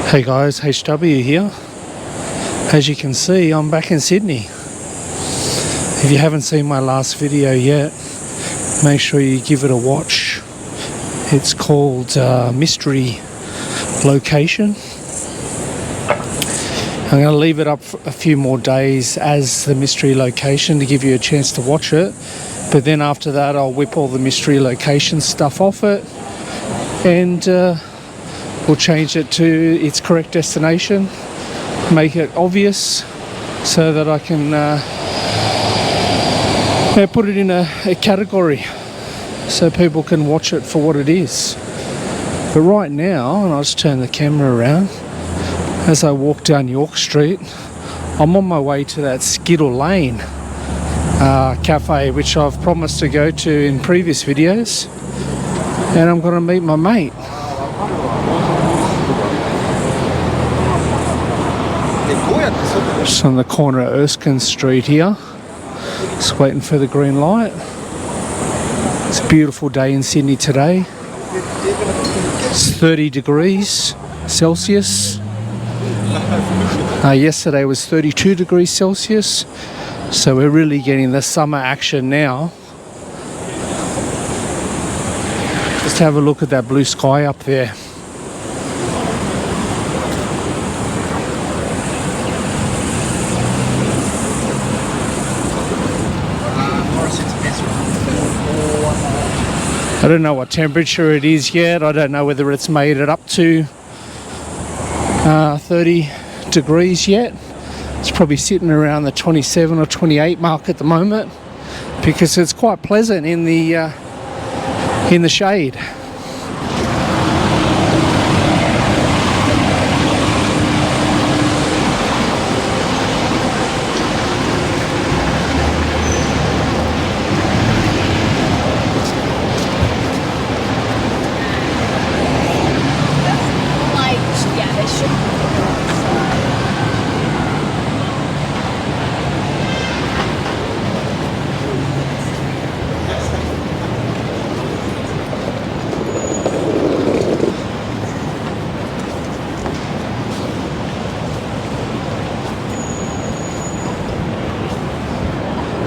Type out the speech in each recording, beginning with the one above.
Hey guys, HW here. As you can see, I'm back in Sydney. If you haven't seen my last video yet, make sure you give it a watch. It's called Mystery Location. I'm going to leave it up for a few more days as the mystery location to give you a chance to watch it. But then after that, I'll whip all the mystery location stuff off it and we'll change it to its correct destination, make it obvious so that I can put it in a category so people can watch it for what it is. But right now, and I'll just turn the camera around, as I walk down York Street, I'm on my way to that Skittle Lane cafe, which I've promised to go to in previous videos, and I'm going to meet my mate. Just on the corner of Erskine Street here, just waiting for the green light. It's a beautiful day in Sydney today. It's 30 degrees Celsius. Yesterday was 32 degrees Celsius, so we're really getting the summer action now. Just have a look at that blue sky up there. I don't know what temperature it is yet. I don't know whether it's made it up to 30 degrees yet. It's probably sitting around the 27 or 28 mark at the moment because it's quite pleasant in the shade.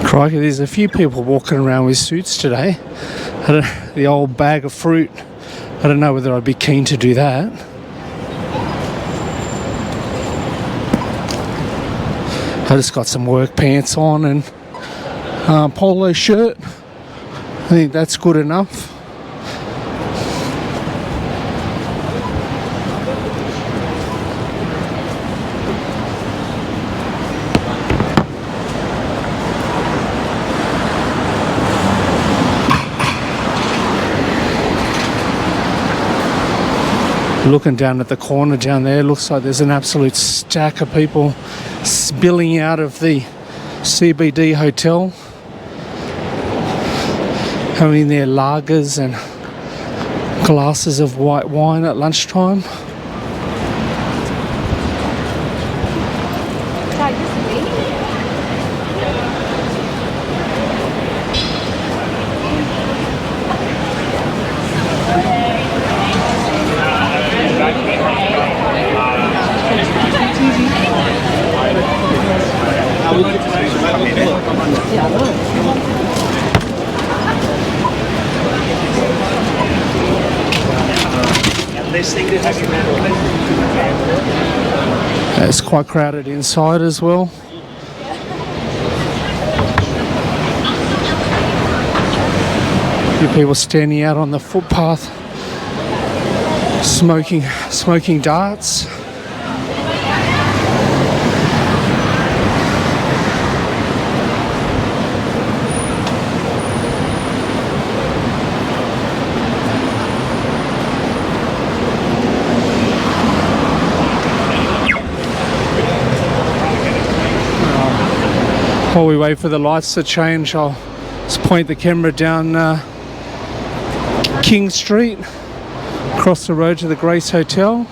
Crikey, there's a few people walking around with suits today. The old bag of fruit. I don't know whether I'd be keen to do that. I just got some work pants on and polo shirt. I think that's good enough. Looking down at the corner down there, looks like there's an absolute stack of people spilling out of the CBD Hotel, having their lagers and glasses of white wine at lunchtime. It's quite crowded inside as well. A few people standing out on the footpath, smoking darts. While we wait for the lights to change, I'll just point the camera down King Street, across the road to the Grace Hotel.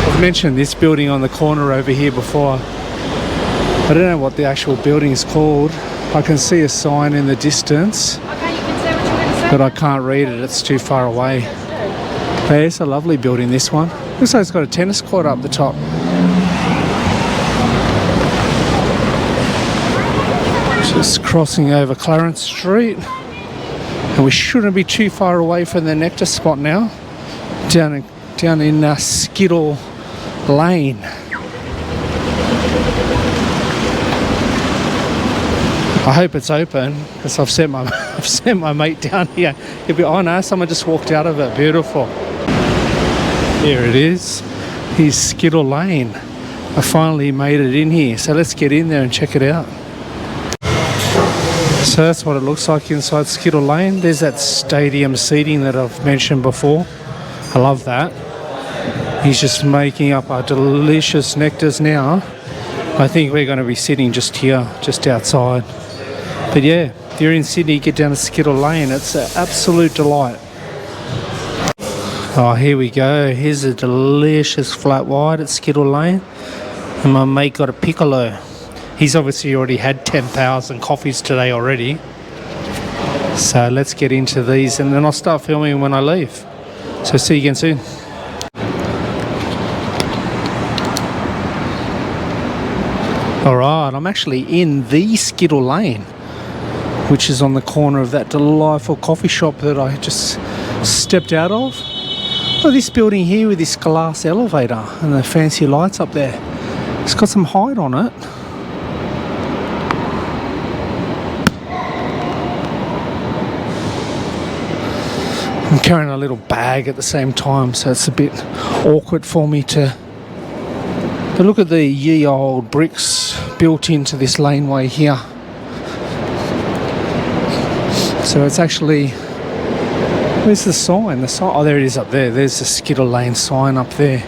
I've mentioned this building on the corner over here before. I don't know what the actual building is called. I can see a sign in the distance. Okay, you can say what you're going to say. but I can't read it, it's too far away. But it's a lovely building, this one. Looks like it's got a tennis court up the top. Just crossing over Clarence Street, and we shouldn't be too far away from the nectar spot now, down in Skittle Lane. I hope it's open, because I've sent my mate down here. He'll be, oh no, someone just walked out of it. Beautiful. Here it is. Here's Skittle Lane. I finally made it in here, so let's get in there and check it out. So that's what it looks like inside Skittle Lane. There's that stadium seating that I've mentioned before. I love that. He's just making up our delicious nectars now. I think we're going to be sitting just here, just outside. But yeah, if you're in Sydney, get down to Skittle Lane. It's an absolute delight. Oh, here we go. Here's a delicious flat white at Skittle Lane. And my mate got a piccolo. He's obviously already had 10,000 coffees today already. So let's get into these, and then I'll start filming when I leave. So see you again soon. Alright, I'm actually in the Skittle Lane, which is on the corner of that delightful coffee shop that I just stepped out of. Oh, this building here with this glass elevator and the fancy lights up there. It's got some height on it. I'm carrying a little bag at the same time, so it's a bit awkward for me to... But look at the ye old bricks built into this laneway here. So it's actually... Where's the sign? The sign? Oh, there it is up there. There's the Skittle Lane sign up there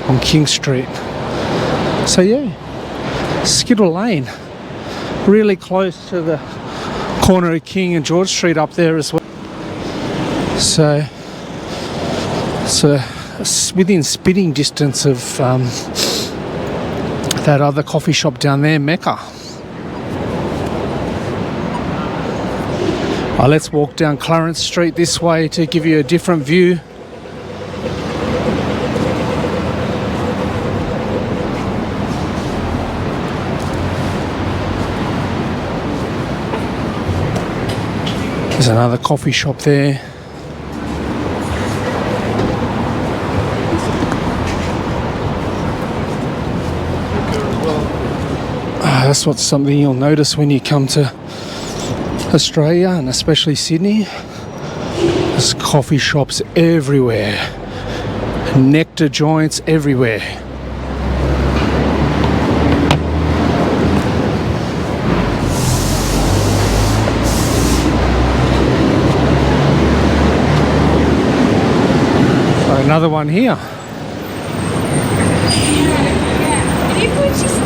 on King Street. So yeah, Skittle Lane. Really close to the corner of King and George Street up there as well. So within spitting distance of that other coffee shop down there, Mecca. Let's walk down Clarence Street this way to give you a different view. There's another coffee shop there. That's what's something you'll notice when you come to Australia, and especially Sydney. There's coffee shops everywhere, nectar joints everywhere. Another one here.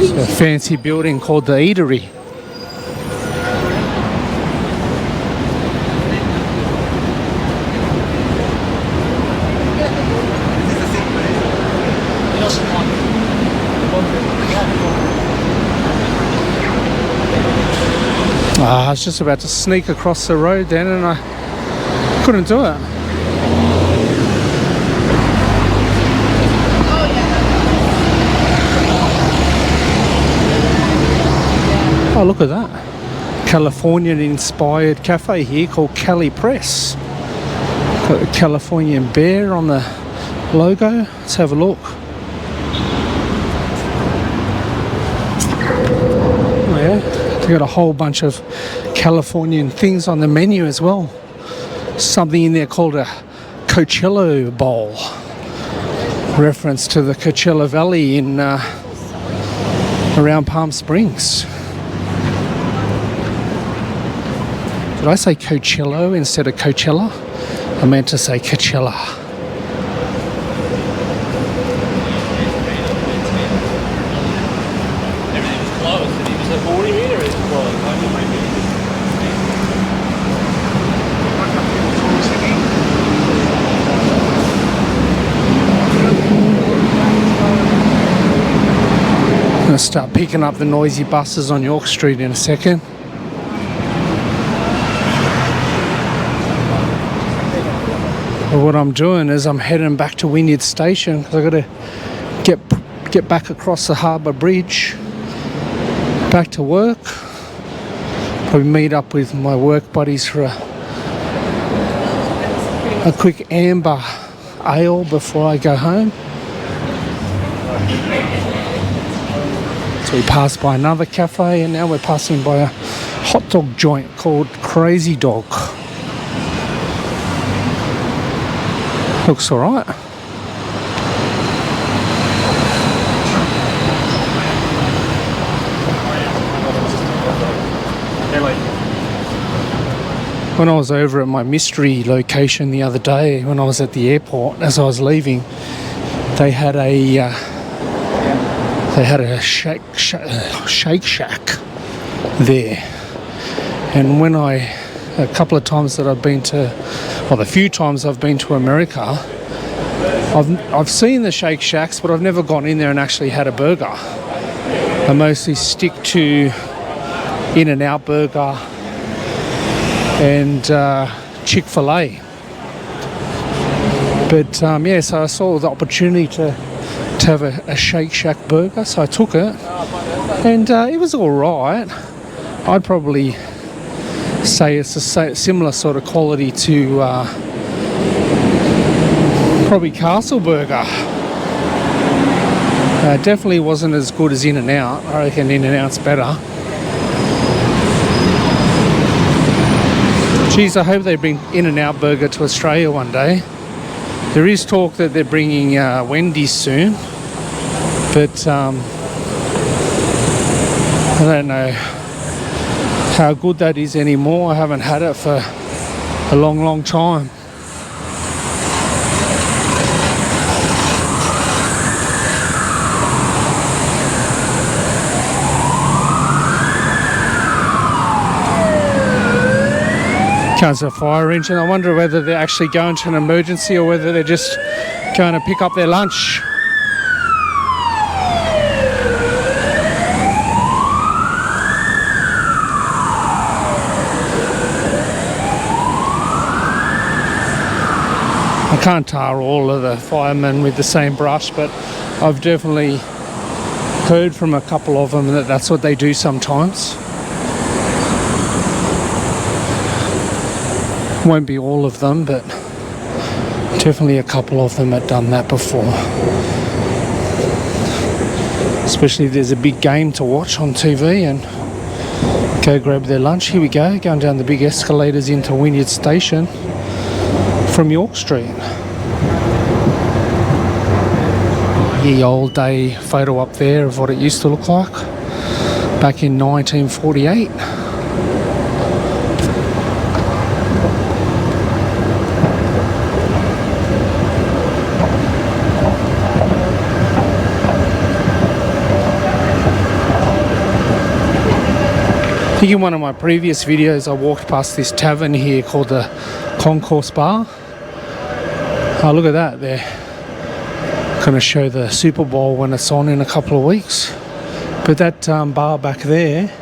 It's a fancy building called the Eatery. I was just about to sneak across the road then, and I couldn't do it. Oh, look at that. Californian-inspired cafe here called Cali Press. Got a Californian bear on the logo. Let's have a look. Oh, yeah. They've got a whole bunch of Californian things on the menu as well. Something in there called a Coachella bowl. Reference to the Coachella Valley in around Palm Springs. Did I say Coachella instead of Coachella? I meant to say Coachella. Everything was closed, and he was like, well, what do you mean everything's closed? I'm going to start picking up the noisy buses on York Street in a second. But what I'm doing is I'm heading back to Wynyard Station because I've got to get back across the harbour bridge, back to work. Probably meet up with my work buddies for a quick amber ale before I go home. So we passed by another cafe and now we're passing by a hot dog joint called Crazy Dog. Looks alright. When I was over at my mystery location the other day, when I was at the airport, as I was leaving, they had a Shake Shack there. And when a couple of times that I've been to, well, the few times I've been to America, I've seen the Shake Shacks, but I've never gone in there and actually had a burger. I mostly stick to In-N-Out Burger and Chick-fil-A. But yeah, so I saw the opportunity to have a Shake Shack burger, so I took it, and it was all right. I'd probably say it's a similar sort of quality to probably Castle Burger. Definitely wasn't as good as In-N-Out. I reckon In-N-Out's better. Geez, I hope they bring In-N-Out Burger to Australia one day. There is talk that they're bringing Wendy's soon, but I don't know how good that is anymore. I haven't had it for a long, long time. Comes a fire engine. I wonder whether they're actually going to an emergency or whether they're just going to pick up their lunch. I can't tar all of the firemen with the same brush, but I've definitely heard from a couple of them that that's what they do sometimes. Won't be all of them, but definitely a couple of them have done that before. Especially if there's a big game to watch on TV and go grab their lunch. Here we go, going down the big escalators into Wynyard Station from York Street. Ye old day photo up there of what it used to look like back in 1948. I think in one of my previous videos I walked past this tavern here called the Concourse Bar. Oh, look at that, they're going to show the Super Bowl when it's on in a couple of weeks. But that bar back there,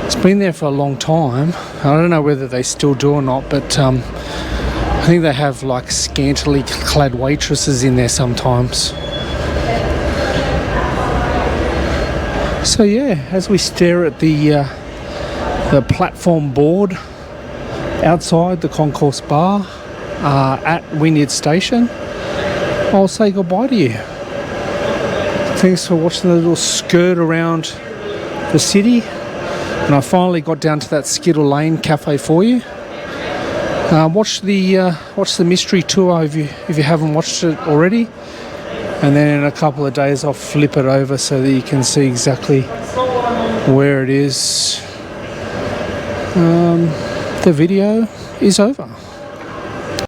it's been there for a long time. I don't know whether they still do or not, but I think they have like scantily clad waitresses in there sometimes. So yeah, as we stare at the platform board outside the Concourse Bar at Wynyard Station, I'll say goodbye to you. Thanks for watching the little skirt around the city, and I finally got down to that Skittle Lane cafe for you. Watch the mystery tour if you haven't watched it already. And then in a couple of days I'll flip it over so that you can see exactly where it is. The video is over.